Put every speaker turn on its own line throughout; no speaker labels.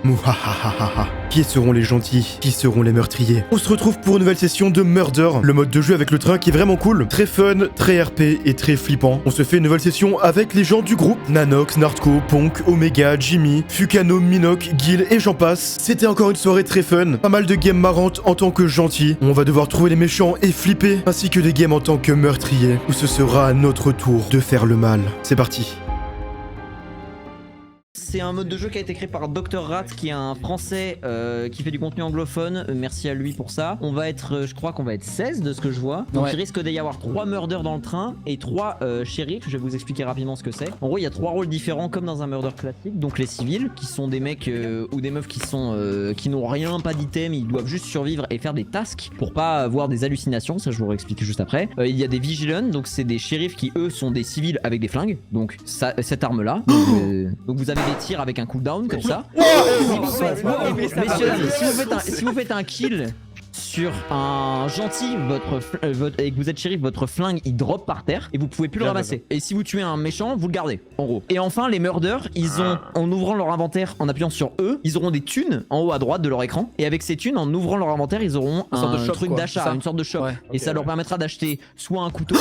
Mouhahaha. Qui seront les gentils? Qui seront les meurtriers? On se retrouve pour une nouvelle session de Murder, le mode de jeu avec le train qui est vraiment cool, très fun, très RP et très flippant. On se fait une nouvelle session avec les gens du groupe, Nanox, Nardco, Ponk, Omega, Jimmy, Fukano, Minok, Gil et j'en passe. C'était encore une soirée très fun, pas mal de games marrantes en tant que gentil. On va devoir trouver les méchants et flipper, ainsi que des games en tant que meurtrier, où ce sera à notre tour de faire le mal. C'est parti.
C'est un mode de jeu qui a été créé par Dr Rat, qui est un français qui fait du contenu anglophone. Merci à lui pour ça. On va être, je crois qu'on va être 16 de ce que je vois. Donc il risque d'y avoir 3 murders dans le train et 3 shérifs. Je vais vous expliquer rapidement ce que c'est. En gros, il y a 3 rôles différents comme dans un murder classique. Donc les civils, qui sont des mecs ou des meufs qui n'ont rien, pas d'item, ils doivent juste survivre et faire des tasks pour pas avoir des hallucinations. Ça, je vous réexplique juste après. Il y a des vigilants, donc c'est des shérifs qui eux sont des civils avec des flingues. Donc ça, cette arme là. Donc vous avez des tirs avec un cooldown comme ça. Messieurs, si vous faites un kill sur un gentil, et que vous êtes shérif, votre flingue il drop par terre et vous pouvez plus le ramasser. Et si vous tuez un méchant, vous le gardez en gros. Et enfin les murders, ils ont, en ouvrant leur inventaire, en appuyant sur E, ils auront des thunes en haut à droite de leur écran. Et avec ces thunes, en ouvrant leur inventaire, ils auront un truc d'achat, une sorte de shop. Et ça leur permettra d'acheter soit un couteau,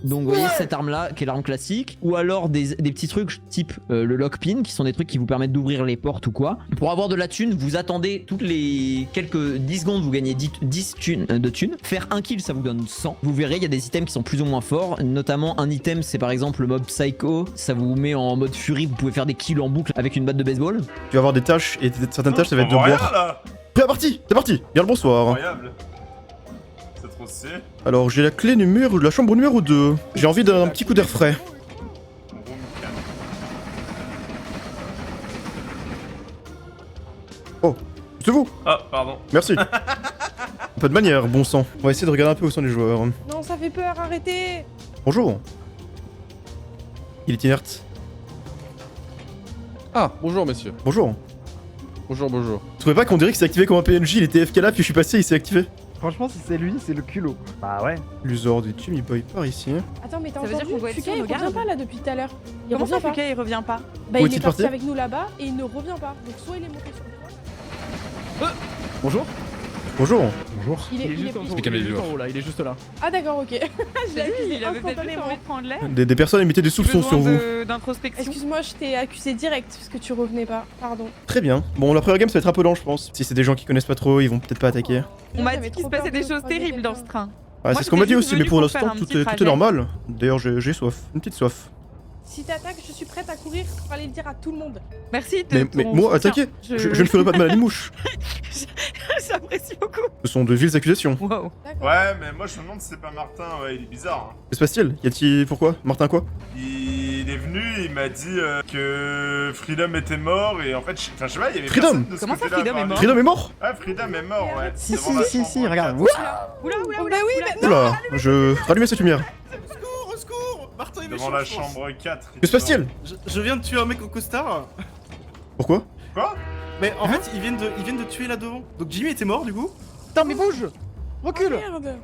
donc vous voyez cette arme là qui est l'arme classique, ou alors des petits trucs type le lockpin, qui sont des trucs qui vous permettent d'ouvrir les portes ou quoi. Pour avoir de la thune, vous attendez toutes les quelques 10 secondes, vous gagnez 10 thunes, de thunes. Faire un kill, ça vous donne 100. Vous verrez, il y a des items qui sont plus ou moins forts. Notamment, un item, c'est par exemple le mob Psycho. Ça vous met en mode furie. Vous pouvez faire des kills en boucle avec une batte de baseball.
Tu vas avoir des tâches, et certaines tâches, ça va être de boire. C'est parti, c'est parti. Bien le bonsoir.
Incroyable. C'est trop stylé.
Alors, j'ai la clé numéro de la chambre numéro 2. J'ai envie d'un petit coup d'air frais. Oh, c'est vous.
Ah, pardon.
Merci. Un peu de manière, bon sang. On va essayer de regarder un peu où sont les joueurs.
Non, ça fait peur, arrêtez.
Bonjour. Il est inerte.
Ah, bonjour messieurs.
Bonjour.
Bonjour, bonjour.
Vous trouvez pas qu'on dirait qu'il s'est activé comme un PNJ, il était FK là, puis je suis passé, il s'est activé?
Franchement, si c'est lui, c'est le culot. Bah ouais.
L'usor du Jimmy Boy par ici.
Attends, mais t'as
Ça veut dire
entendu
qu'on doit être
Fuka,
sur
il
nos
revient
gardes
pas là depuis tout à l'heure.
Comment ça,
revient pas.
Fuka, il revient pas?
Bah,
Où
il
est-il
est parti
parti
avec nous là-bas et il ne revient pas. Donc soit il est monté sur le toit.
Bonjour.
Bonjour.
Bonjour.
Il est
juste
pris.
en haut là, il est juste là.
Ah d'accord, ok. Je l'ai vu,
Il avait peut-être juste envie de prendre l'air.
Des personnes émettaient des soupçons sur vous.
D'introspection.
Excuse-moi, je t'ai accusé direct parce que tu revenais pas. Pardon.
Très bien. Bon, la première game, ça va être un peu lent, je pense. Si c'est des gens qui connaissent pas trop, ils vont peut-être pas attaquer.
On m'a dit qu'il se passait des choses terribles dans ce train.
Ah,
Moi,
c'est ce qu'on m'a dit
j'étais
aussi,
juste
mais pour
venue pour
l'instant,
faire un
tout
petit
est
trajet.
normal. D'ailleurs, j'ai soif. Une petite soif.
Si t'attaques, je suis prête à courir pour aller le dire à tout le monde.
Merci de
Mais
ton
moi,
soutien.
attaquer je ne ferai pas de mal à une mouche.
J'apprécie beaucoup.
Ce sont de viles accusations.
Wow.
D'accord.
Ouais, mais moi je me demande si c'est pas Martin, ouais, il est bizarre. Hein.
Que se passe-t-il? Y a-t-il... Pourquoi? Martin quoi?
Il est venu, il m'a dit que Freedom était mort et en fait, je sais pas, il y avait
Freedom
personne de ce
Comment ça,
côté-là,
Freedom est
apparemment.
mort
Freedom est mort?
Ouais, Freedom est mort, ouais.
Si,
Devant la
si,
chambre
regarde.
4.
Oula,
Oh,
oula,
bah oui,
oula.
mais
Oula, je... Rallumez cette lumière.
Au secours Martin il est
Devant
chaud,
la
je pense.
chambre 4.
Que se passe-t-il?
Je viens de tuer un mec au costard.
Pourquoi?
Quoi?
Mais en fait, ils viennent de tuer là devant. Donc Jimmy était mort du coup.
Attends, mais bouge. Recule.
Merde.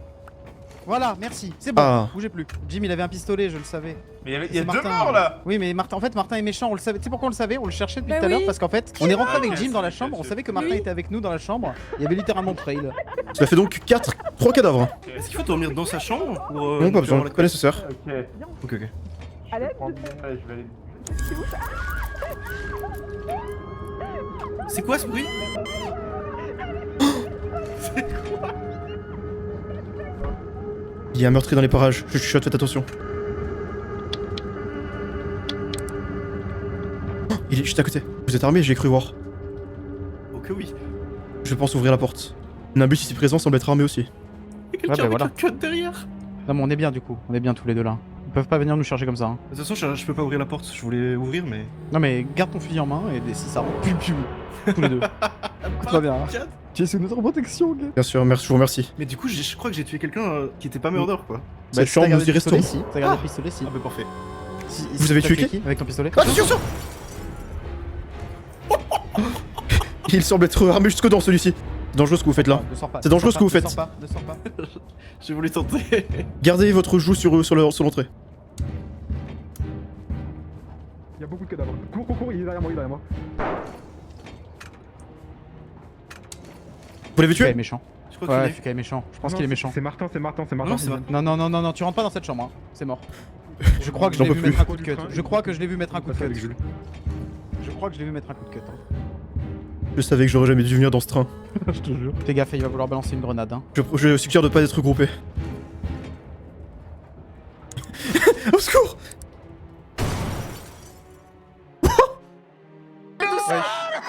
Voilà, merci. C'est bon,
Ah.
bougez plus. Jim, il avait un pistolet, je le savais.
Mais il y a
C'est
deux
Martin.
morts là.
Oui, mais Martin, en fait, Martin est méchant, on le savait. Tu sais pourquoi on le savait? On le cherchait depuis
Bah
tout à l'heure
oui.
parce qu'en fait, on est rentré avec
ok,
Jim dans la
c'est
chambre, on
caché.
savait que Martin
Oui.
était avec nous dans la chambre. Il y avait littéralement Trail.
Ça fait donc 3 cadavres.
Est-ce qu'il faut dormir dans sa chambre pour,
Non, pas
pour
besoin,
avoir la-
pas nécessaire.
Ok.
Ok, ok.
Je vais prendre je vais aller.
C'est quoi ce bruit?
Il y a un meurtrier dans les parages, je chuchote, faites attention. Oh, il est juste à côté. Vous êtes armé, j'ai cru voir.
Oh que oui.
Je pense ouvrir la porte. Nimbus ici présent semble être armé aussi.
Il y a quelqu'un
bah
avec
voilà.
un cut derrière.
Non, mais on est bien du coup, on est bien tous les deux là. Ils peuvent pas venir nous chercher comme ça. Hein.
De toute façon, je peux pas ouvrir la porte, je voulais ouvrir mais...
Non, mais garde ton fusil en main et si ça piou piou. Tous les deux. Tout va bien. Hein. Tu es sous notre protection, gars.
Bien sûr, merci, je vous remercie.
Mais du coup, je crois que j'ai tué quelqu'un qui était pas murder quoi.
Cette chambre, nous y restons.
Ici. T'as gardé le pistolet ici.
Ah bah parfait.
Vous avez tué
t'as
qui
avec ton pistolet?
Attention. Il semble être armé jusqu'aux dents celui-ci. C'est dangereux ce que vous faites là.
Ne sors pas.
C'est dangereux ce que vous faites.
Ne sors pas.
J'ai voulu tenter.
Gardez votre joue sur l'entrée.
Il y a beaucoup de cadavres. Cours, il est derrière moi,
Vous l'avez
Fukai est
tué?
méchant.
Je crois
Ouais,
qu'il est.
Fukai est méchant. Je pense qu'il est méchant.
C'est Martin, c'est Martin, c'est
Non,
Martin.
c'est Martin.
Non, non, non, non, non, tu rentres pas dans cette chambre, hein. C'est mort. Je crois que je
J'en
l'ai
peux
vu
plus.
mettre un coup de cut. Je crois que je l'ai vu mettre un coup de
Passe avec
cut.
Jules.
Je crois que je l'ai vu mettre un coup de cut. Hein.
Je savais que j'aurais jamais dû venir dans ce train.
Je te jure.
Fais gaffe, il va vouloir balancer une grenade. Hein.
Je suggère de pas être regroupé. Au secours!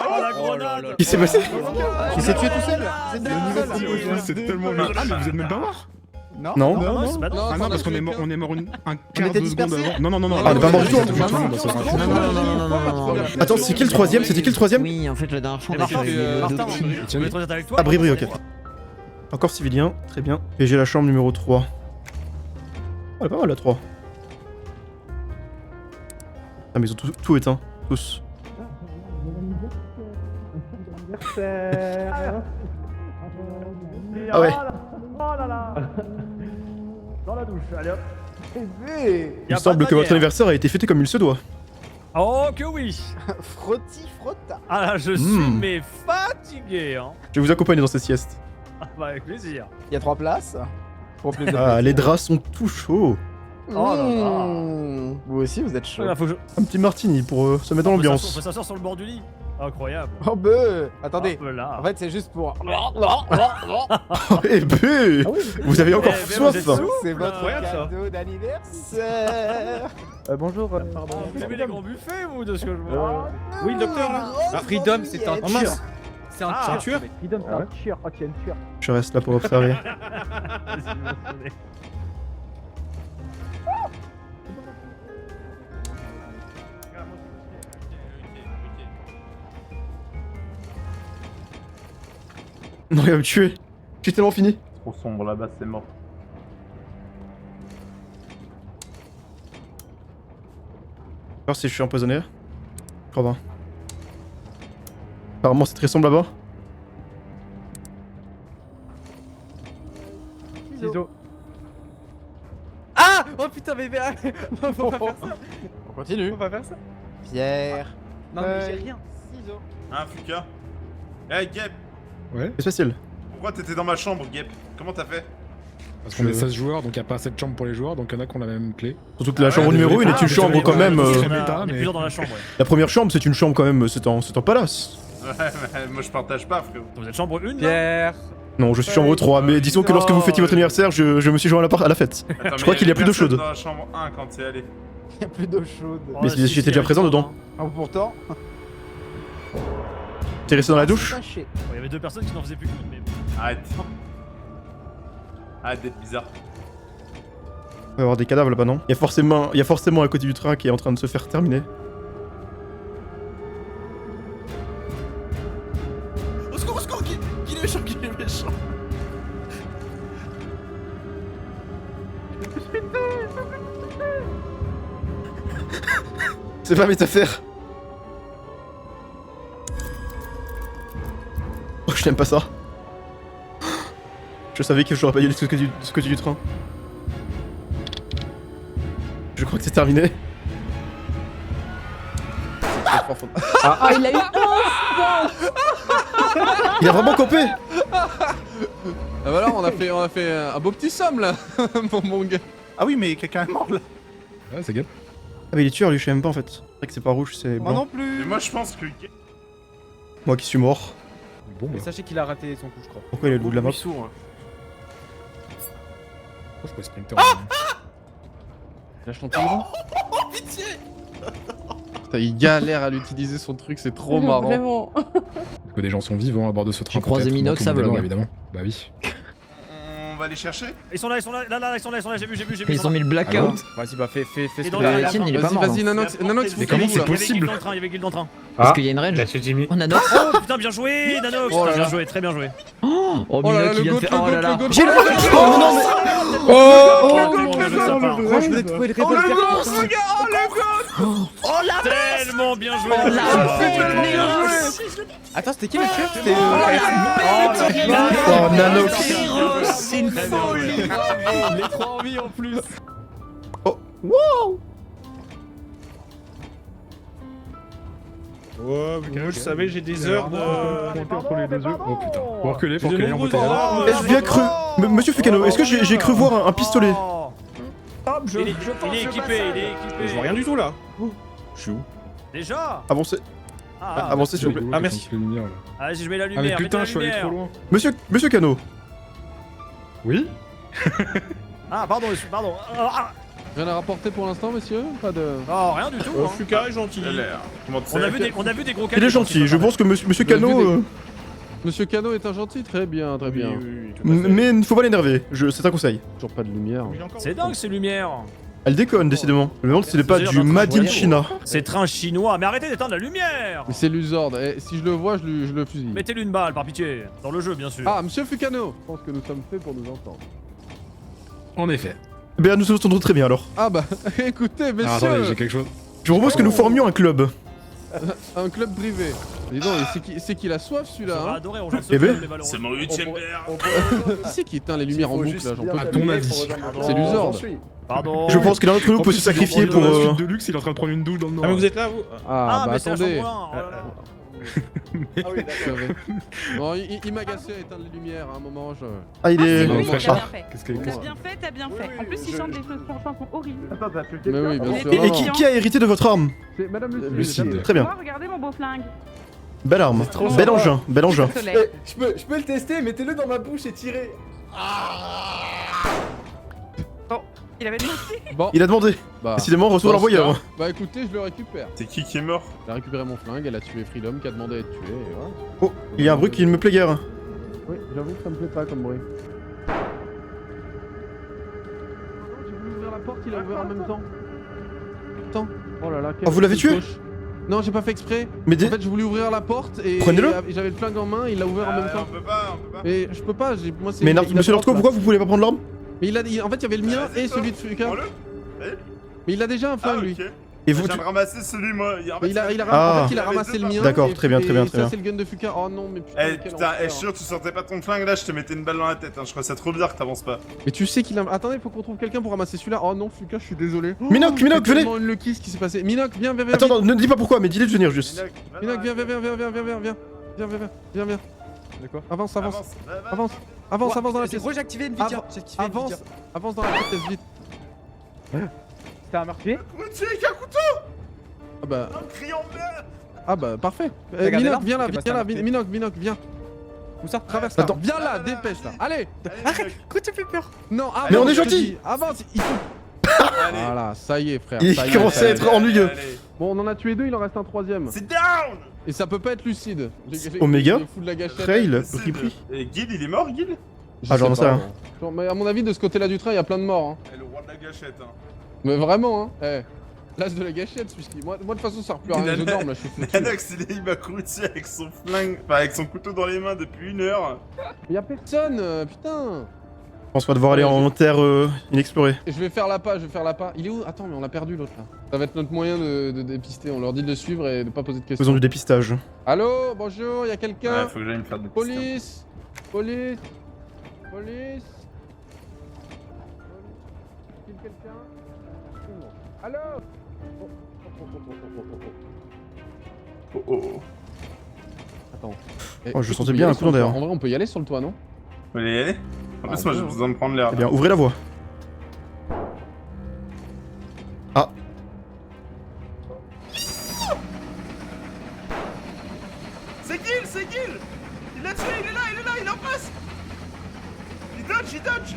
Oh la grenade.
Qu'est-ce qui s'est passé?
Il s'est tué tout seul. Il s'est tué tout seul.
C'est tellement bien. Ah, mais vous êtes même pas mort?
Non.
Non?
Non, c'est pas
Non,
Ah non, parce qu'on est mort un quart
était
de seconde
dispersés.
avant. Non, non, non, non.
Ah, on est pas mort du tout.
Tout le monde, ça va.
Non, non, non, non, non, non.
Attends, c'est qui le troisième? C'était qui le troisième?
Oui, en fait, la dernière fois, on a
Martin,
fait
Martin,
le
je vais être honnête avec toi.
Ah, Bribri, ok. Encore civilien, très bien. Et j'ai la chambre numéro 3. Oh, elle est pas mal la 3. Ah, mais ils ont tout éteint. Tous. Ah ouais.
Dans la douche, allez hop.
Il me semble que votre anniversaire a été fêté comme il se doit.
Oh que oui.
Frotti, frotta.
Ah là, je suis mais fatigué, hein.
Je vais vous accompagner dans cette sieste.
Ah bah avec plaisir.
Il y a 3 places. Pour plus de
Ah, les draps sont tout chauds.
Oh là là.
Vous aussi, vous êtes chaud.
Ouais, faut que je...
Un petit martini pour se mettre dans
On
l'ambiance.
peut s'asseoir sur le bord du lit. Incroyable.
Oh bah attendez.
Hop là.
En fait, c'est juste pour.
Eh ben, vous avez encore
Eh ben,
soif.
vous êtes sous
C'est votre
Incroyable, ça.
cadeau d'anniversaire.
Bonjour.
Pardon.
Vous avez des grands buffets, vous, de ce que je vois.
Oui, le docteur là. Ah, Freedom, c'est un tueur. C'est un tueur.
Freedom, c'est un tueur. Oh, tu es un tueur.
Je reste là pour observer. Non, il va me tuer. J'ai tellement fini.
Trop sombre là-bas, c'est mort.
Alors si je suis empoisonné. Je crois pas. Apparemment c'est très sombre là-bas.
Ciseaux.
Ah oh putain, mais faut pas faire ça.
On continue.
Faut pas faire ça.
Pierre.
Non, mais j'ai rien.
Ciseaux.
Hein, Fuka? Eh, Gep,
Ouais.
C'est facile.
pourquoi t'étais dans ma chambre, Gep? Comment t'as fait?
Parce qu'on est 16 joueurs, donc il n'y a pas assez de chambres pour les joueurs, donc il y en a qui ont la même clé.
Surtout que la chambre numéro 1 est une chambre quand même.
On
méta,
est plusieurs dans la chambre, ouais.
La première chambre c'est une chambre quand même, c'est en palace.
Ouais, mais moi je partage pas, frérot.
Vous êtes chambre 1 là?
Pierre.
Non, je suis chambre 3, mais disons que lorsque vous fêtiez votre anniversaire, je me suis joint à la fête.
Attends,
Je crois
mais
qu'il y a plus d'eau
personne
chaude.
dans la chambre 1 quand t'es allé.
Il y a plus d'eau chaude.
Oh,
Mais
si,
j'étais déjà
il y
présent
avait
dedans.
Ah, pourtant.
T'es resté dans la douche?
Sachez.
Bon, il y avait deux personnes qui n'en faisaient plus qu'une, mais.
Arrête. Arrête d'être bizarre.
Il va y avoir des cadavres là-bas, non? Il y a forcément à côté du train qui est en train de se faire terminer.
Au secours, qui est méchant, qui est méchant.
C'est pas mes affaires. Oh, je n'aime pas ça. Je savais que j'aurais pas dû aller de ce côté du train. Je crois que c'est terminé.
Ah, il a eu
Il a vraiment copé.
Ah bah alors, on a fait un beau petit somme là, mon gars.
Ah oui, mais quelqu'un est mort là.
Ouais, c'est Gap.
Ah mais il est tueur lui, je sais même pas en fait. C'est vrai que c'est pas rouge, c'est
Moi
blanc.
non plus.
Mais moi je pense que.
Moi qui suis mort.
Bon, bah.
Mais sachez qu'il a raté son coup, je crois.
Pourquoi il est le bout de la map?
Sourd.
Je peux sprinter.
Lâche ton tigre.
Oh pitié.
Putain, il galère à l'utiliser son truc, c'est trop marrant.
Vraiment.
Parce que des gens sont vivants à bord de ce train.
J'ai croisé
peut-être,
Minox
tout le monde
à
est mort,
Vlog.
évidemment. Bah oui.
On va les chercher?
Ils sont là, ils sont là, j'ai vu.
Ils ont mis le blackout.
Vas-y, bah fais
Et
ce
dans
que
la
t'as à
Etienne,
faire.
il est pas mort.
Vas-y,
non.
Nanox, Nanox, faut
Mais
que
comment
vous,
c'est
là.
possible?
Il y avait Guild dans le train.
Parce qu'il y a une range.
C'est Jimmy.
Oh, Nanox.
Oh putain, bien joué, Nanox.
Oh là
Putain, bien
là.
joué, très bien joué.
Oh,
Oh là là,
Minox qui
le
vient de
goat,
faire. Oh là là.
le goat.
J'ai le Oh non mais.
Oh, je voulais trouver le revolver.
Tellement bien joué.
Attends, c'était qui le tueur? C'était.
Oh Nanox.
C'est une folie.
Les 3 en vie en plus.
Ouais, moi je savais, j'ai des heures de.
Entre les deux œufs. Oh putain. Faut reculer,
J'ai de nombreuses heures.
Ai-je bien cru Monsieur Fukano, est-ce que j'ai cru voir un pistolet?
Il est équipé, il est équipé.
Je vois rien du tout là. Je suis où?
Déjà.
Avancez.
Ah,
Avancez s'il vous plaît.
Ah, merci.
Allez, je mets la
Ah mais
lumière,
putain,
mettez
je suis
la
allé trop
lumière.
loin.
Monsieur Kano.
Oui.
Ah, pardon, pardon.
Rien à rapporter pour l'instant, monsieur? Pas de...
Oh, rien du tout. hein.
Fuka est gentil.
Comment tu
On a
sais?
vu des gros
Il est gentil, je pense que monsieur Kano...
Monsieur Cano est un gentil, très bien, très bien.
Mais il ne faut pas l'énerver, c'est un conseil.
Toujours pas de lumière.
C'est dingue ces lumières.
Elle déconne décidément. Je me demande si ce n'est pas du Made in China.
C'est train chinois, mais arrêtez d'éteindre la lumière.
Mais c'est l'Uzord, et si je le vois, je le fusille.
Mettez-lui une balle, par pitié. Dans le jeu, bien sûr.
Ah, monsieur Fukano! Je pense que nous sommes faits pour nous entendre.
En effet.
Eh bien, nous nous entendons très bien alors.
Ah bah, écoutez, messieurs,
Ah, attendez, j'ai quelque chose.
Je propose que nous formions un club.
un club privé. Dis donc, c'est qu'il a soif celui-là,
J'aurais
hein?
adoré rejoindre ce
Eh ben,
club, mais malheureusement.
C'est mon 8ème verre.
Qui c'est qui éteint les lumières en boucle là? J'en peux
À
plus.
ton avis.
C'est l'Uzord.
Pardon.
Je pense que l'un d'entre nous peut se sacrifier pour...
Dans la suite de luxe, il est en train de prendre une douche dans le
Ah,
noir.
mais vous êtes là, vous?
Ah, bah
mais c'est la
attendez.
chambre 1. Oh là là.
Bon, il m'a agacé à éteindre les lumières à un moment, je...
Ah, il est...
Oui,
oui,
t'as
Ah.
bien fait.
Qu'est-ce qu'elle
T'as bien fait, t'as bien fait. En plus, il chante des chansons horribles.
Mais oui, bien sûr.
Et-
Non,
Et
non.
qui a hérité de votre arme?
C'est Madame
Lucide.
Très bien.
Moi, regardez mon beau flingue.
Belle arme. Bel engin, bel engin.
Soleil.
Je peux le tester, mettez-le dans ma bouche et tirez.
Il avait demandé.
Bon,
Il a demandé.
bah...
Décidément, retour à
dans ce
l'envoyeur.
cas, Bah écoutez, je le récupère.
C'est qui est mort?
Elle a récupéré mon flingue, elle a tué Freedom qui a demandé à être tué, et voilà.
Oh, il y a un bruit qui ne me plaît guère.
Oui, j'avoue que ça me plaît pas comme bruit. J'ai voulu ouvrir la porte, il a ouvert en même temps. Attends. Oh là là, quel...
Ah, vous l'avez
quel
tué?
coche. Non, j'ai pas fait exprès.
Mais
En fait, je voulais ouvrir la porte et
Prenez-le.
et j'avais le flingue en main, il l'a ouvert en même
On
temps.
peut pas, on peut pas.
Mais je peux pas, moi c'est...
Mais
il a
Monsieur
pas
Lordco,
là.
pourquoi vous voulez pas prendre l'arme?
Mais en fait, il y avait le mien et celui de Fuka.
Prends-le.
Mais il a déjà un flingue, lui.
Ok.
Et
Je
vous...
viens de ramasser celui, moi. En
Mais
fait,
il a,
c'est-
Ah.
en fait, il a ramassé le mien.
D'accord,
et-
très bien, très bien,
et
très bien.
Ça, c'est le gun de Fuka. Oh non, mais putain,
Eh
quel
putain,
enfer.
je suis sûr que tu sortais pas ton flingue là, je te mettais une balle dans la tête, hein. Je crois ça trop bizarre que t'avances pas.
Mais tu sais qu'il a... Attendez, faut qu'on trouve quelqu'un pour ramasser celui-là. Oh non, Fuka, je suis désolé.
Minoc,
C'est
venez.
tellement une lucky ce qui s'est passé. Minoc, viens.
Attends, non, ne dis pas pourquoi, mais dis-le de venir juste.
Minoc, viens. Viens. D'accord. Avance dans la pièce.
J'ai activé une
Avance dans la pièce vite.
C'était un meurtrier?
Tiens, avec un couteau.
Ah bah,
Un crayon vert.
Parfait.
Regardez
Minoc,
l'arme,
viens là,
c'est pas
viens
ça,
là,
meurtrier.
Minoc, viens.
Où ça?
Traverse là.
Attends.
Viens là, dépêche là. Allez.
Arrête.
Écoute, tu fais peur.
Non, avance.
Mais on est
je te
gentil.
dis. Avance, il faut...
Allez.
Voilà, ça y est, frère.
Il
ça y est,
commence
ça y
à
est.
être ennuyeux.
Allez.
Bon, on en a tué deux, il en reste un troisième.
Sit down.
Et ça peut pas être lucide.
Oméga.
J'ai fou de la gâchette.
Trail,
Sid.
Ripri.
Et Guil, il est mort, Guil?
Je
Ah, j'en
sais
sais
pas,
rien.
moi. Genre, mais à mon avis, de ce côté-là du train, il y a plein de morts. Hein.
Eh, le roi de la gâchette, hein.
Mais vraiment, hein. Eh. L'as de la gâchette, celui-ci. Moi, de toute façon, ça repart rien. Je dorme là, je suis foutu.
Nanox, il m'a couru dessus avec son flingue, enfin avec son couteau dans les mains depuis 1 heure.
Mais y a personne, putain.
Je pense qu'on va devoir aller en terre inexplorée.
Et je vais faire la pas. Il est où? Attends, mais on l'a perdu l'autre là. Ça va être notre moyen de dépister. On leur dit de le suivre et de pas poser de questions.
Faisons du dépistage.
Allô, bonjour, y a quelqu'un?
Ouais, faut que j'aille me faire des
Police. Quelqu'un? Allô?
Oh, oh, oh.
Attends.
Oh, je sentais bien un coup d'air.
En vrai, on peut y aller sur le toit, non?
Vous voulez y aller? En plus, moi j'ai besoin de prendre l'air.
Eh bien, ouvrez la voie. Ah.
C'est Guil! Il l'a tué, il est là, il est en face! Il dodge!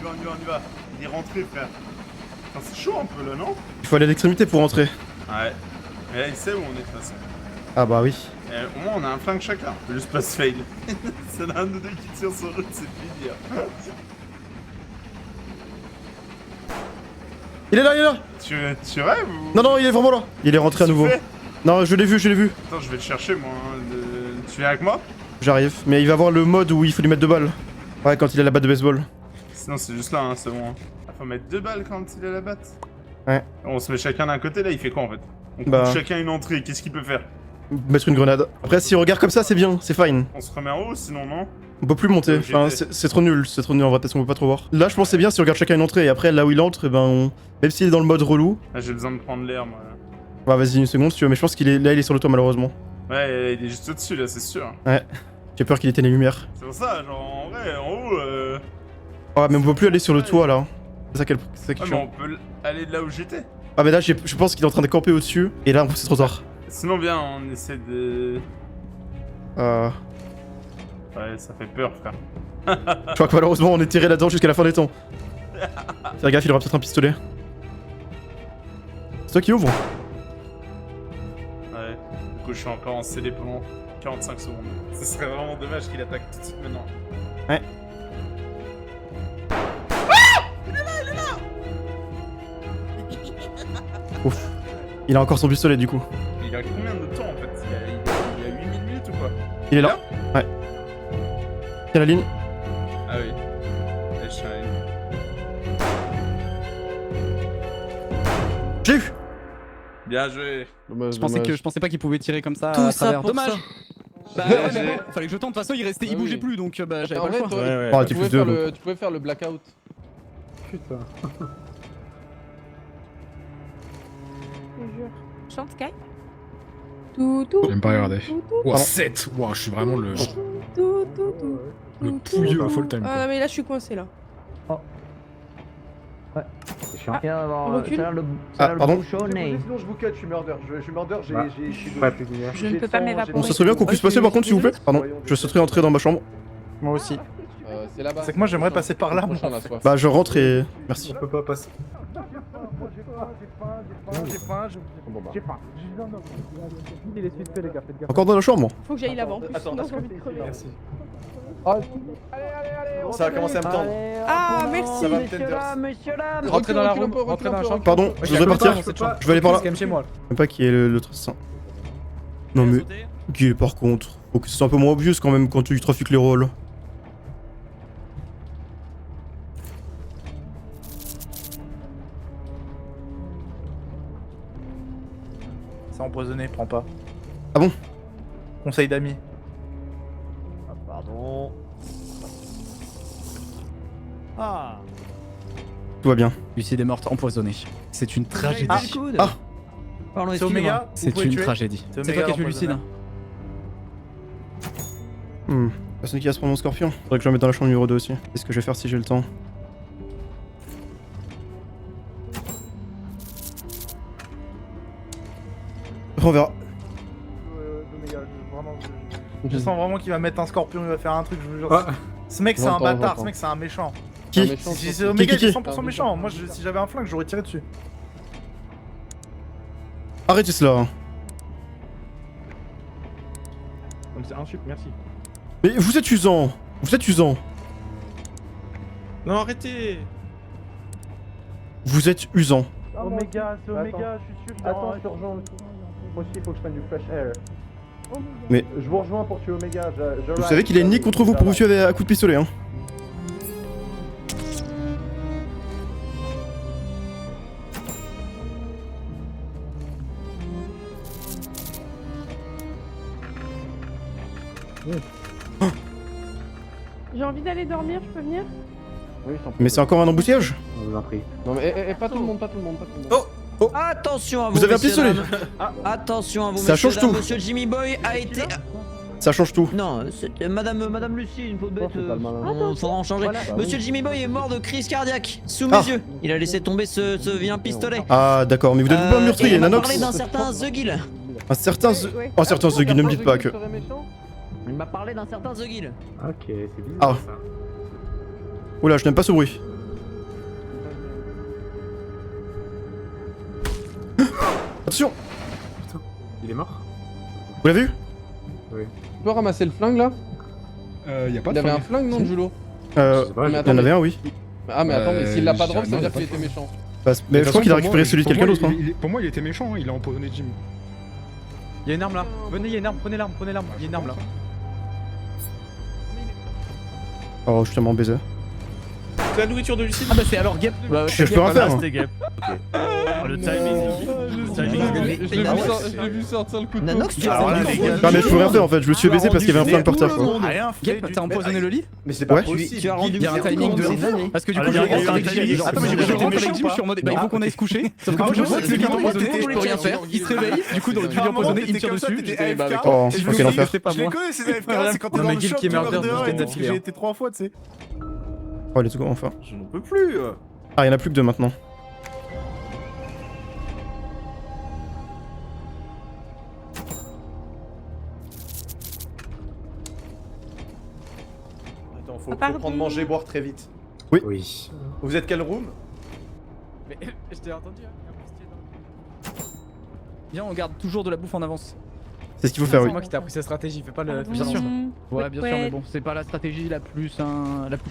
On y va. Il est rentré, frère. Putain, c'est chaud un peu là, non?
Il faut aller à l'extrémité pour rentrer.
Ouais. Mais là, il sait où on est de toute façon.
Ah bah oui.
Au moins, on a un flingue chacun. On peut juste pas se fail. C'est l'un de nous deux qui tire sur l'autre, c'est plus dire.
Il est là.
Tu rêves ou...
Non, il est vraiment là. Il est rentré à nouveau.
Fais.
Non, je l'ai vu.
Attends, je vais le chercher moi. Tu viens avec moi?
J'arrive. Mais il va avoir le mode où il faut lui mettre 2 balles. Ouais, quand il a la batte de baseball.
Sinon, c'est juste là, hein, c'est bon. Hein. Ah, faut mettre 2 balles quand il a la batte.
Ouais.
On se met chacun d'un côté, là, il fait quoi en fait? On coupe
Bah.
chacun une entrée, qu'est-ce qu'il peut faire?
Mettre une grenade. Après, s'il regarde comme ça, c'est bien, c'est fine.
On se remet en haut, sinon non?
On peut plus monter.
Ok.
Enfin, c'est trop nul en vrai, parce qu'on peut pas trop voir. Là, je pense que c'est bien si on regarde chacun une entrée. Et après, là où il entre, eh ben, même s'il est dans le mode relou.
Ah, j'ai besoin de prendre l'air, moi.
Bah vas-y une seconde si tu veux, mais je pense qu'il est là, il est sur le toit malheureusement.
Ouais, il est juste au-dessus là, c'est sûr.
Ouais. J'ai peur qu'il éteigne les lumières.
C'est pour ça, genre en vrai, en haut.
Ah mais on peut plus aller sur le toit là. C'est ça qui est
Ouais, mais
chiant.
on peut aller de là où j'étais.
Ah mais là je pense qu'il est en train de camper au-dessus. Et là en plus c'est trop tard.
Sinon, viens, on essaie de. Ouais, ça fait peur, frère.
Je crois que malheureusement on est tiré là-dedans jusqu'à la fin des temps. Fais gaffe, il aura peut-être un pistolet. C'est toi qui ouvre?
Ouais. Du coup, je suis encore en CD pendant 45 secondes. Ce serait vraiment dommage qu'il attaque tout de suite maintenant.
Ouais. Ouf. Il a encore son pistolet du coup.
Il a combien de temps en fait? Il a 8000 minutes ou quoi?
Il est là? Ouais. Tiens la ligne.
Ah oui. Et je suis un-
J'ai eu!
Bien joué.
Dommage,
Je pensais pas qu'il pouvait tirer comme ça
Tout
à
ça
travers.
pour
Dommage.
ça.
Bah
Ouais,
ouais, mais
j'ai-
bon, fallait que je tente. De toute façon, il
Ah
bougeait
oui.
plus, donc bah j'avais
En
pas le
vrai,
choix.
toi,
Ouais, ouais.
Ah,
tu
tu
pouvais
fais
faire
deux,
le- tu pouvais faire le blackout.
Putain.
Je te jure.
Chante Sky.
Tout, tout.
J'aime pas regarder.
Tout, tout,
Ouah, 7. Ouah, je suis vraiment le
tout, tout, tout.
pouilleux à full time.
Ah non, mais là, je suis coincé là.
On
recule.
Ah, pardon.
Sinon je vous cut, je suis murder. Je suis murder, j'ai.
Je ne peux pas m'évaporer.
On se serait bien qu'on puisse passer par contre s'il vous plaît? Pardon, je souhaiterais entrer dans ma chambre.
Moi aussi.
C'est là-bas.
C'est que moi j'aimerais passer par là, moi.
Prochain, la soif.
Bah je rentre et... Merci.
Je peux pas passer.
Encore dans la chambre?
Faut que j'aille là-bas en plus.
Attends,
sinon j'ai envie de crever.
Merci. Ça va commencer à me tendre.
Ah, merci.
Ça va peut-être.
Rentrez dans la
Recule un
room,
peu,
rentrez dans la
recule un
chambre.
Pardon, je voudrais partir. Je vais aller par là.
C'est quand même chez moi.
J'aime pas qu'il y ait le trace. Non mais... Guy par contre, faut que ce soit un peu moins obvious quand même quand tu trafiques les rôles.
C'est empoisonné, prends pas.
Ah bon?
Conseil d'amis.
Pardon. Ah.
Tout va bien.
Lucide est morte empoisonnée. C'est une tragédie.
Ah.
Pardon,
C'est
excusez-moi.
Omega.
C'est une tragédie.
C'est
C'est toi qui as tué Lucide.
Personne qui va se prendre mon scorpion. Faudrait que je le mette dans la chambre numéro 2 aussi. Qu'est-ce que je vais faire si j'ai le temps? On verra.
Je sens vraiment qu'il va mettre un scorpion, il va faire un truc, je vous jure. Ce mec c'est un bâtard, ce mec c'est un méchant.
Qui?
Si c'est Omega, il est
Qui
100% méchant. Moi si j'avais un flingue, j'aurais tiré dessus.
Arrêtez cela.
C'est un sup, merci.
Mais vous êtes usant. Vous êtes usant.
Non, arrêtez.
Vous êtes usant.
Omega, c'est Omega, je suis sûr. Attends, je te rejoins. Moi aussi, il faut que je prenne du fresh air.
Mais-
Je vous rejoins pour tuer Omega.
Vous savez qu'il a une nique contre vous pour vous tuer à coup de pistolet hein.
J'ai envie d'aller dormir, je peux venir?
Mais c'est encore un embouteillage?
Non mais pas tout le monde, pas tout le monde, pas tout le monde.
Attention à vous.
Vous avez un
messieurs,
pistolet?
dames. Attention à vous.
Ça
messieurs,
change
dames.
tout.
Monsieur Jimmy Boy a été.
Ça change tout.
Non, Madame Lucie, une faute bête. On faudra en changer. Monsieur Jimmy Boy est mort de crise cardiaque sous mes yeux. Il a laissé tomber ce vilain pistolet.
Ah d'accord, mais vous n'êtes pas un meurtrier,
Il m'a
Nanox.
parlé d'un certain The Gill.
Un certain...
Ouais.
Un certain The Gill, ne me dites pas que...
Il m'a parlé d'un certain The Gill.
Ok, c'est bizarre
Ah.
ça.
Oula, je n'aime pas ce bruit. Attention.
Il est mort?
Vous l'avez vu?
Tu peux ramasser le flingue là?
Y a pas
Il
de
avait un
flingue.
flingue non, le Julo?
Euh...
sais pas,
mais
Il y
attends,
en avait un, oui.
Ah mais attends, mais s'il l'a pas drop, ça
non,
veut
y a
dire
pas
qu'il
de
était méchant.
Bah, mais je crois qu'il a récupéré celui de quelqu'un d'autre. Hein.
Pour moi, il était méchant, hein, il a empoisonné Jim.
Il y a une arme là. Venez, il y a une arme, prenez l'arme, prenez l'arme. Il y a une arme là.
Oh, je suis tellement baisé.
C'est la nourriture de Lucide.
Ah bah c'est alors Gap.
Je peux rien faire. hein.
C'était Gap. Le timing.
Je l'ai vu sortir le couteau.
Nanox, tu
Alors
as
là,
rendu
les gars,
Non, mais je peux rien faire en fait, je me suis baisé parce qu'il y avait un flingue par terre quoi.
Rien fait.
Gep, t'as empoisonné le lit?
Mais c'est pas
Ouais.
possible.
Tu as rendu
Il y a un timing de ouf. Parce que du coup,
Ah,
je
il y a un
rentre avec
timing,
Jim.
genre,
Attends, mais
c'est
je
genre,
rentre
c'est
avec Jim, je suis en mode, bah il faut qu'on aille se coucher. Sauf que
Ah,
moi, je
ouais,
vois que
c'est
lui est
vraiment
empoisonné,
t'étais-
je peux rien faire. Il se réveille, du coup, dans le lui empoisonné, il me tire dessus. J'étais bah avec
Oh,
Et je
ok
me
l'enfer.
suis dit, je les connais, c'est AFK, c'est quand t'es
Non,
dans
mais
le
Gil
shop,
qui est
tu meurs
murder,
dehors
j'étais
et tout,
d'affilée,
j'ai
hein.
été 3 fois, tu sais.
Oh, let's go, enfin.
Je n'en peux plus.
Ah, y'en a plus que 2 maintenant.
Attends,
faut prendre manger,
boire très vite.
Oui.
Vous êtes quel room?
Mais je t'ai entendu, Viens, on garde toujours de la bouffe en avance.
C'est ce qu'il faut faire, oui.
C'est moi qui t'ai appris sa stratégie, fais pas le.
Bien sûr.
Ouais, bien sûr, mais bon, c'est pas la stratégie la plus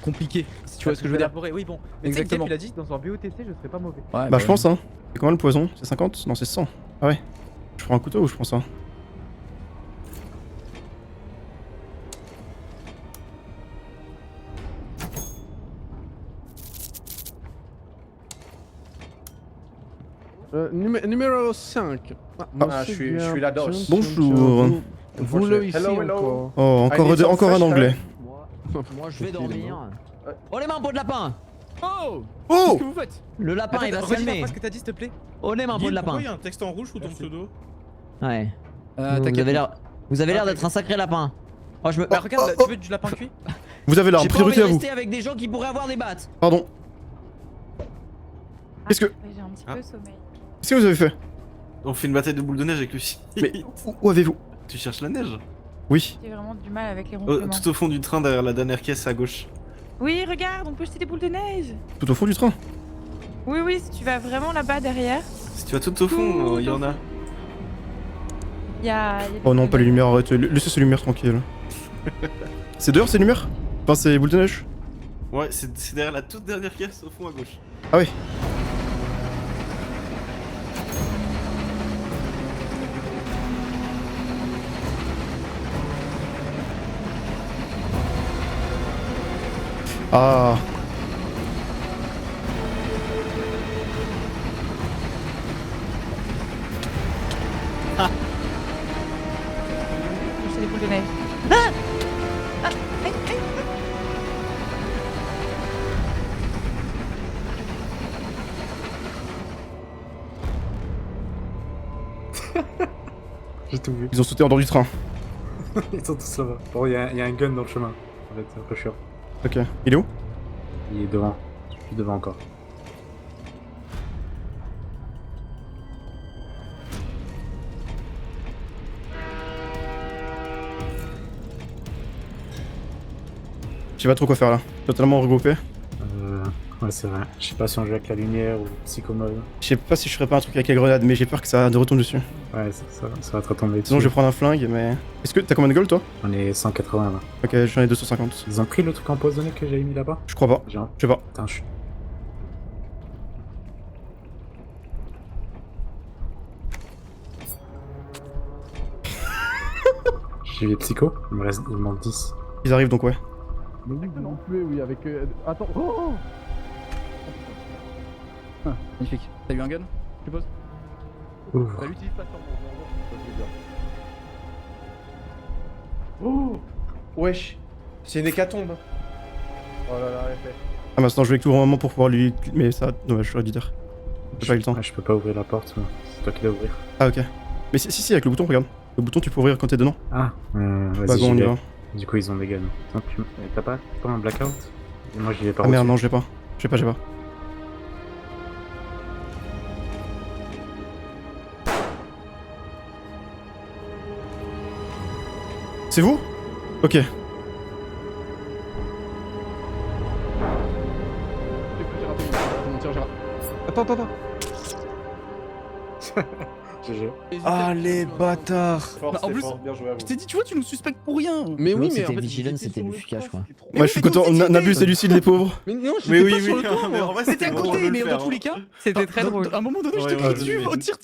compliquée. Si tu vois ce que je veux dire. Oui, bon. Exactement.
Il a dit dans un BOTC, je serais pas mauvais.
Ouais,
Bah, je pense, hein. C'est combien le poison? C'est 50? Non, c'est 100. Ah ouais. Je prends un couteau ou je prends ça?
Numéro 5.
Ah, je suis là-dedans.
Bonjour.
Vous le ici
Hello, hello.
encore.
Oh, encore un anglais.
Moi je vais dormir. Oh les mains, pot de lapin.
Oh!
Oh!
Qu'est-ce que vous faites?
Le lapin il va se
Redis la
calmer.
phrase que t'as dit, s'il te plaît.
Oh les mains, pot de lapin.
Pourquoi il y a un texte en rouge sous ton pseudo?
Ouais. Vous
T'inquiète.
avez l'air d'être un sacré lapin. Oh je me.
Bah regarde, tu veux du lapin cuit?
Vous avez l'arme,
J'ai pas envie
priorité
de
à vous.
rester avec des gens qui pourraient avoir des battes.
Pardon. Qu'est-ce que.
J'ai un petit peu sommeil.
Qu'est-ce que vous avez fait?
On fait une bataille de boules de neige avec Lucie.
Mais où avez-vous?
Tu cherches la neige?
Oui.
J'ai vraiment du mal avec les ronflements.
Tout au fond du train, derrière la dernière caisse à gauche.
Oui, regarde, on peut jeter des boules de neige.
Tout au fond du train.
Oui, oui, si tu vas vraiment là-bas derrière,
Si tu vas tout au fond, il y en a.
il y a.
Oh non, pas les lumières, arrêtez. Laissez ces lumières tranquilles. C'est dehors ces lumières? Enfin, c'est boule de neige?
Ouais, c'est derrière la toute dernière caisse au fond à gauche.
Ah oui. Ah.
Jeter des boules de neige.
J'ai tout vu.
Ils ont sauté en dehors du train.
Ils sont tous là-bas. Bon, il y a un gun dans le chemin. En fait, c'est un peu chiant.
Ok. Il est où?
Il est devant. Je suis devant encore.
Je sais pas trop quoi faire là. Totalement regroupé.
Ouais, c'est vrai. Je sais pas si on joue avec la lumière ou psychomode.
Je sais pas si je ferais pas un truc avec la grenade, mais j'ai peur que ça retombe dessus.
Ouais, ça va te retomber dessus.
Sinon, je vais prendre un flingue, mais. Est-ce que t'as combien de gold toi?
On est 180 là.
Ok, j'en ai 250.
Ils ont pris le truc empoisonné que j'avais mis là-bas?
Je crois pas.
Genre,
Je sais pas.
putain, je suis. J'ai les psychos, il me manque 10.
Ils arrivent donc, ouais.
Mais oui, vous tuez, oui, avec. Attends. Oh!
Ah, magnifique. T'as eu un gun? Je suppose?
Ouvre.
Bah l'utilise pas sur
Oh wesh, c'est une hécatombe. Oh là là, FF.
Ah, maintenant, je vais tout au moment pour pouvoir lui. Mais ça, dommage, j'aurais dû dire. J'ai pas eu le temps.
Ah, je peux pas ouvrir la porte, c'est toi qui dois ouvrir.
Ah, ok. Mais si, avec le bouton, regarde. Le bouton, tu peux ouvrir quand t'es dedans.
Ah,
Bah,
vas-y,
bon, on
j'y
y
vais.
va.
Du coup, ils ont des guns. Attends, t'as pas un blackout? Et moi, j'y vais pas.
Ah merde,
au-dessus.
non, j'ai pas. J'ai pas. C'est vous? Ok.
Attends.
GG.
Ah les bâtards.
Bah, en plus, je t'ai dit, tu vois, tu nous suspectes pour rien.
Mais oui, mais.
C'était
en fait,
Vigilance,
j'étais
c'était
sur
du
le
fucage
toit,
quoi.
c'était trop-
Moi, je suis content. Nabus et Lucille, les pauvres.
Mais non,
Mais
j'étais
oui,
pas
oui,
sur le toit,
mais
moi.
en vrai,
C'était à
drôle de
côté,
le
mais
faire,
dans tous les cas,
C'était très drôle.
à un moment donné, je
Ouais,
t'ai
ouais,
vu dessus.
ouais.
Oh, tire.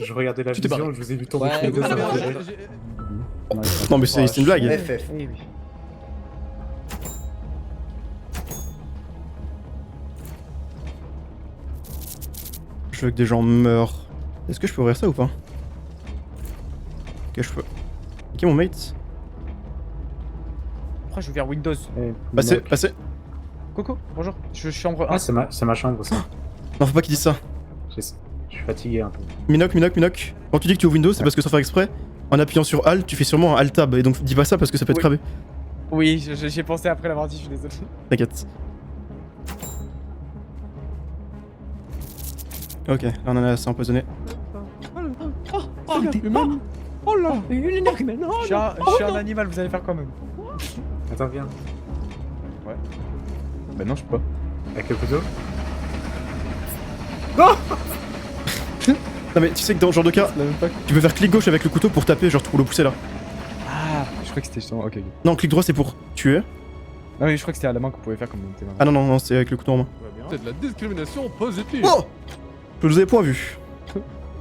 Je regardais la
Tu t'es
vision,
barré.
je vous ai vu tomber
Ouais,
tous les deux.
ah,
ça
mais
m'a
moi,
fait
j'ai-
rire.
Non, mais c'est une blague.
FF.
Oui, oui.
Je veux que des gens meurent. Est-ce que je peux ouvrir ça ou pas? Ok, je peux. Ok, mon mate.
Après, je vais vers Windows.
Passez, passez.
Coco, bonjour. Je suis chambre 1.
Ah, c'est ma chambre, ça.
Non, faut pas qu'ils disent ça.
Je suis fatigué un peu.
Minoc. Quand tu dis que tu es au Windows, c'est parce que sans faire exprès, en appuyant sur Alt, tu fais sûrement un Alt Tab. Et donc dis pas ça parce que ça peut être
Oui.
cravé.
Oui, j'ai pensé après l'avoir dit, je suis désolé.
T'inquiète. Ok, là on en a assez empoisonné.
Oh là, une énergumène. Je suis un animal, vous allez faire quand même.
Attends, viens.
Ouais. Bah non, je peux pas.
Avec le couteau?
Non mais tu sais que dans ce genre de cas, tu peux faire clic gauche avec le couteau pour taper, genre pour le pousser là.
Ah, je crois que c'était justement. Ok.
Non, clic droit c'est pour tuer.
Non, mais je crois que c'était à la main qu'on pouvait faire comme on était là.
Ah non, c'est avec le couteau en main.
C'est de la discrimination positive.
Oh, je vous avais point vu.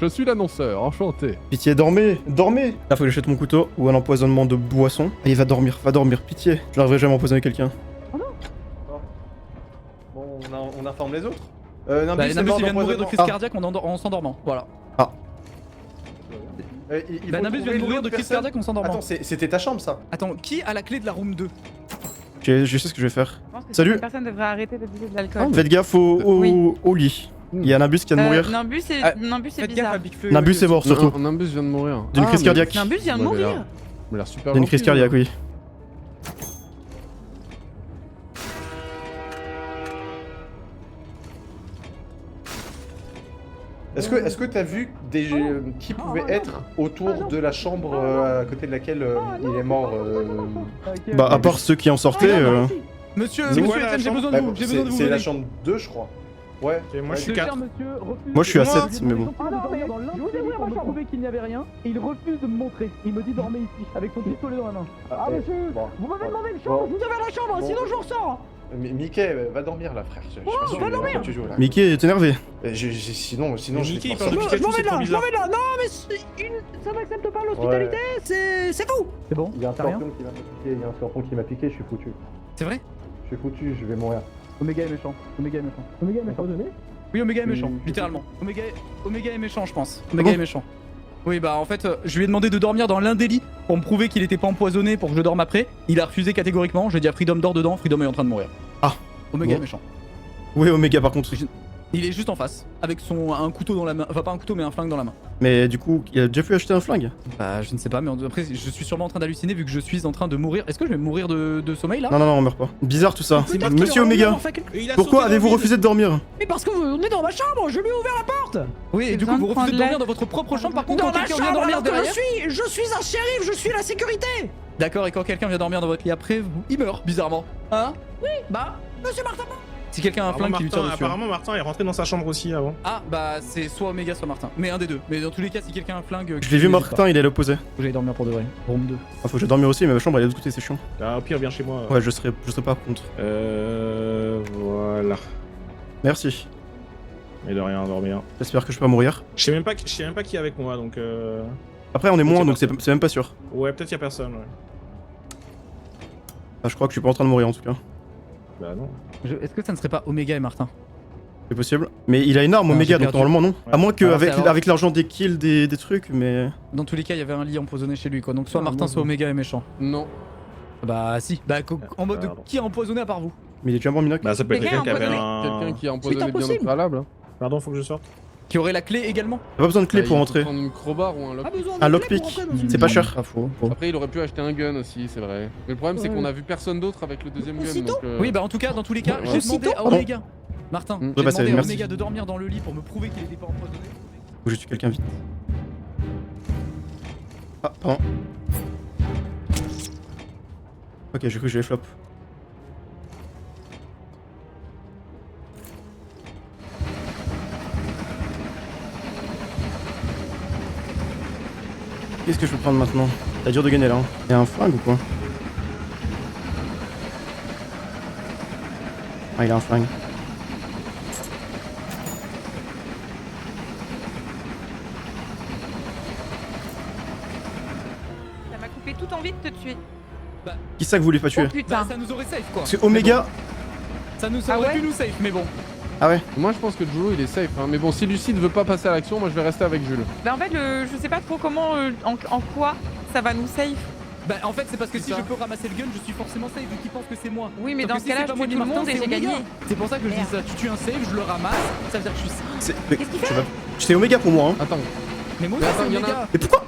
Je suis l'annonceur, enchanté.
Pitié, dormez. Là faut que j'achète mon couteau ou un empoisonnement de boisson. Allez, va dormir, pitié. Je n'arriverai jamais à empoisonner quelqu'un.
Bon, on informe les autres.
Bah,
Nimbus est
Nimbus,
mort
il vient de mourir de crise
Ah.
cardiaque en s'endormant. Voilà.
Ils
Bah,
vont
Nimbus vient
trouver
de mourir
l'autre
de crise
personne.
cardiaque en s'endormant.
Attends, c'était ta chambre ça?
Attends, qui a la clé de la room 2?
Je sais ce que je vais faire.
Je pense que
Salut.
cette personne devrait arrêter de buter de l'alcool.
Faites gaffe au lit. Il y a Nimbus qui vient de mourir.
Nimbus est
Ah,
Nimbus est
Faites gaffe
bizarre.
à Big Feu.
Nimbus est mort surtout.
Nimbus vient de mourir.
D'une crise cardiaque.
Nimbus vient de
Il avait l'air-
mourir.
Il a l'air super
D'une crise
gentil,
cardiaque, oui.
Est-ce que t'as vu qui pouvait être autour de la chambre à côté de laquelle il est mort
Bah à part ceux qui en sortaient.
Monsieur,
C'est quoi,
Etienne, j'ai besoin de
Bah,
vous. J'ai besoin de vous.
C'est la
venez.
chambre 2 je crois. Ouais.
moi je suis
Cher
4.
monsieur, refuse
Moi je suis à
de-
7 mais bon.
Je vous ouvrir ma chambre. Qu'il n'y avait rien et il refuse de me montrer. Il me dit dormez ici avec son pistolet dans la main.
Ah monsieur,
Vous m'avez demandé une chambre, je vous avez la chambre, sinon je vous ressors.
Mickey, va dormir là frère. Je suis sûr,
va dormir.
tu joues là.
Mickey est énervé.
Sinon je vais
Mickey, il
te
parle
sortir.
depuis quelque chose, c'est trop bizarre.
là. Non mais ça n'accepte pas l'hospitalité, c'est fou. C'est bon.
Il y a un
T'as rien
scorpion qui m'a piqué, il y a un scorpion qui m'a piqué, je suis foutu.
C'est vrai?
Je suis foutu, je vais mourir.
Oméga est méchant. Oméga est méchant. Oui, Oméga est méchant, littéralement. Oméga est méchant, je pense. Oméga
bon
est méchant. Oui, bah en fait, je lui ai demandé de dormir dans l'un des lits pour me prouver qu'il était pas empoisonné pour que je dorme après. Il a refusé catégoriquement. J'ai dit à Freedom dors dedans. Freedom est en train de mourir.
Ah.
Oméga
Bon.
est méchant.
Oui, Omega par contre.
Il est juste en face, avec un couteau dans la main. Enfin, pas un couteau, mais un flingue dans la main.
Mais du coup, il a déjà pu acheter un flingue.
Bah, je ne sais pas, mais après, je suis sûrement en train d'halluciner vu que je suis en train de mourir. Est-ce que je vais mourir de sommeil là?
Non, on meurt pas. Bizarre tout ça.
C'est parce qu'il
Monsieur
aurait
Omega,
vraiment fait quelque-
Et il a
pourquoi
sauté dans
avez-vous
le vide.
refusé de dormir?
Mais parce que on est dans ma chambre, je lui ai ouvert la porte. Oui, et
J'ai
du coup,
besoin
vous
de
refusez de
prendre
dormir
l'air.
dans votre propre chambre. Par contre, quand quelqu'un vient dormir derrière. Je suis un shérif, je suis la sécurité. D'accord, et quand quelqu'un vient dormir dans votre lit après, il meurt bizarrement. Hein? Oui. Bah, Monsieur Martin. Si quelqu'un a un flingue qui lui tire dessus.
Apparemment, Martin est rentré dans sa chambre aussi avant.
Ah, bah c'est soit Omega, soit Martin. Mais un des deux. Mais dans tous les cas, si quelqu'un a un flingue.
Je l'ai vu Martin, il est à l'opposé.
Faut que j'aille dormir pour de vrai. Room 2.
Ah, faut que je dormir aussi, mais ma chambre elle est de l'autre côté, c'est chiant.
Ah, au pire, viens chez moi.
Ouais, je serais pas contre.
Voilà.
Merci.
Et de rien, dormir.
J'espère que je peux pas mourir.
Je sais même pas qui est avec moi donc.
Après, on est moins,
Ok,
donc c'est même pas sûr.
Ouais, peut-être y a personne, ouais.
Ah, je crois que je suis pas en train de mourir en tout cas.
Bah non.
Est-ce que ça ne serait pas Omega et Martin?
C'est possible. Mais il a une arme,
Non,
Omega,
j'ai
donc
perdu.
normalement non.
Ouais.
À moins
Alors,
qu'avec
c'est alors-
avec l'argent des kills, des trucs, mais.
Dans tous les cas, il y avait un lit empoisonné chez lui quoi. Donc soit
Ah,
Martin,
bon,
soit
bon.
Omega est méchant.
Non.
Bah si. Bah en mode
Pardon.
qui a empoisonné à part vous?
Mais il est déjà mort, Minoc.
Bah ça peut être
Quelqu'un
quelqu'un qui avait
empoisonné.
Quelqu'un qui a empoisonné bien au
impossible.
préalable. hein.
Pardon, faut que je sorte.
Qui aurait la clé également?
T'as pas besoin de clé
Bah,
pour
il faut
entrer.
prendre une crowbar ou un lock.
Un lockpick, c'est pas cher.
Pas faux.
Après, il aurait pu acheter un gun aussi, c'est vrai. Mais le problème, c'est qu'on a vu personne d'autre avec le deuxième gun. Donc,
Oui, bah en tout cas, dans tous les cas,
Ouais.
j'ai demandé à Omega. Martin,
Ouais,
j'ai
bah, c'est-
demandé à
merci.
Omega de dormir dans le lit pour me prouver qu'il était pas empoisonné.
Faut que je tue quelqu'un vite. Ah, pardon. Ok, j'ai cru que j'allais flop. Qu'est-ce que je peux prendre maintenant? C'est dur de gagner là. Hein. Y'a un flingue ou quoi? Ah, il a un flingue.
Ça m'a coupé toute envie de te tuer.
Qui ça que vous voulez pas tuer?
Oh putain.
Bah ça nous aurait safe quoi.
Parce que Omega,
Ça nous
Ah
aurait
ouais
pu nous safe, mais bon.
Ah ouais.
Moi je pense que Julo il est safe, hein. Mais bon, si Lucie ne veut pas passer à l'action, moi je vais rester avec Jules.
Bah en fait, je sais pas trop comment, en quoi ça va nous safe.
Bah en fait c'est parce que si je peux ramasser le gun, je suis forcément safe vu qu'ils pensent que c'est moi.
Oui mais
Sauf
dans
que
ce
si
cas-là,
c'est
je
pas moi
tue
ni
tout le
Martin,
monde et
c'est
j'ai
Omega.
gagné.
C'est pour ça que je dis ça, tu tues un save, je le ramasse, ça veut dire que je suis safe.
Qu'est-ce qu'il fait?
C'est Omega pour moi, hein.
Attends.
Mais moi
Mais
aussi
attends,
c'est
y en a
Omega.
Mais pourquoi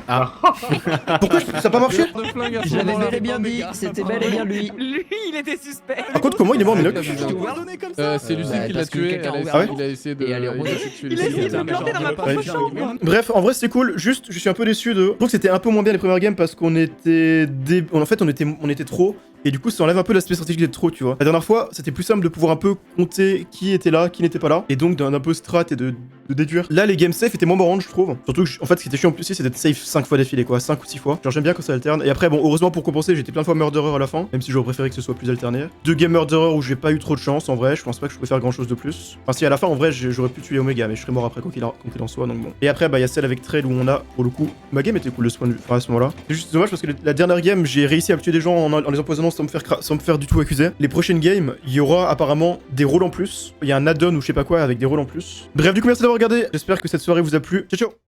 Pourquoi ça a pas marché?
De flingue à ce
J'avais
moment-là.
bel et bien dit, c'était bel et bien lui.
Lui, il était suspect.
Par contre, comment il est mort, Minoc?
Je t'ai ordonné comme ça.
C'est Lucie qui l'a
parce que
tué,
quelqu'un a
elle
ouvert
a-
la
il a essayé de...
Et elle est
il a essayé de tuer
Il a
Lucie.
essayé de me planter dans ma propre chambre.
Bref, en vrai c'était cool, juste je suis un peu déçu de... Je trouve que c'était un peu moins bien les premières games parce qu'on était... En fait on était trop, et du coup ça enlève un peu l'aspect stratégique d'être trop, tu vois. La dernière fois c'était plus simple de pouvoir un peu compter qui était là, qui n'était pas là, et donc d'un peu strat et de déduire. Là les games safe étaient moins marrantes je trouve, surtout que en fait ce qui était chiant en plus c'est d'être safe 5 fois d'affilée quoi, 5 ou 6 fois. Genre j'aime bien quand ça alterne, et après bon heureusement pour compenser j'étais plein de fois murderer à la fin, même si j'aurais préféré que ce soit plus alterné. 2 games murderer où j'ai pas eu trop de chance en vrai, je pense pas que je pouvais faire grand chose de plus. Enfin si à la fin en vrai j'aurais pu tuer Omega, mais je serais mort après quoi qu'il en soit, donc bon. Et après bah y a celle avec Trail où on a pour le coup, ma game était cool de ce point de vue, enfin à ce moment là. C'est juste dommage parce que la dernière game j'ai réussi à tuer des gens en les empoisonnant sans me faire du tout accuser. Les prochaines games il y aura apparemment des rôles en plus, il y a un add-on ou je sais pas quoi avec des rôles en plus. Bref du coup merci d'avoir regardé, j'espère que cette soirée vous a plu, ciao ciao.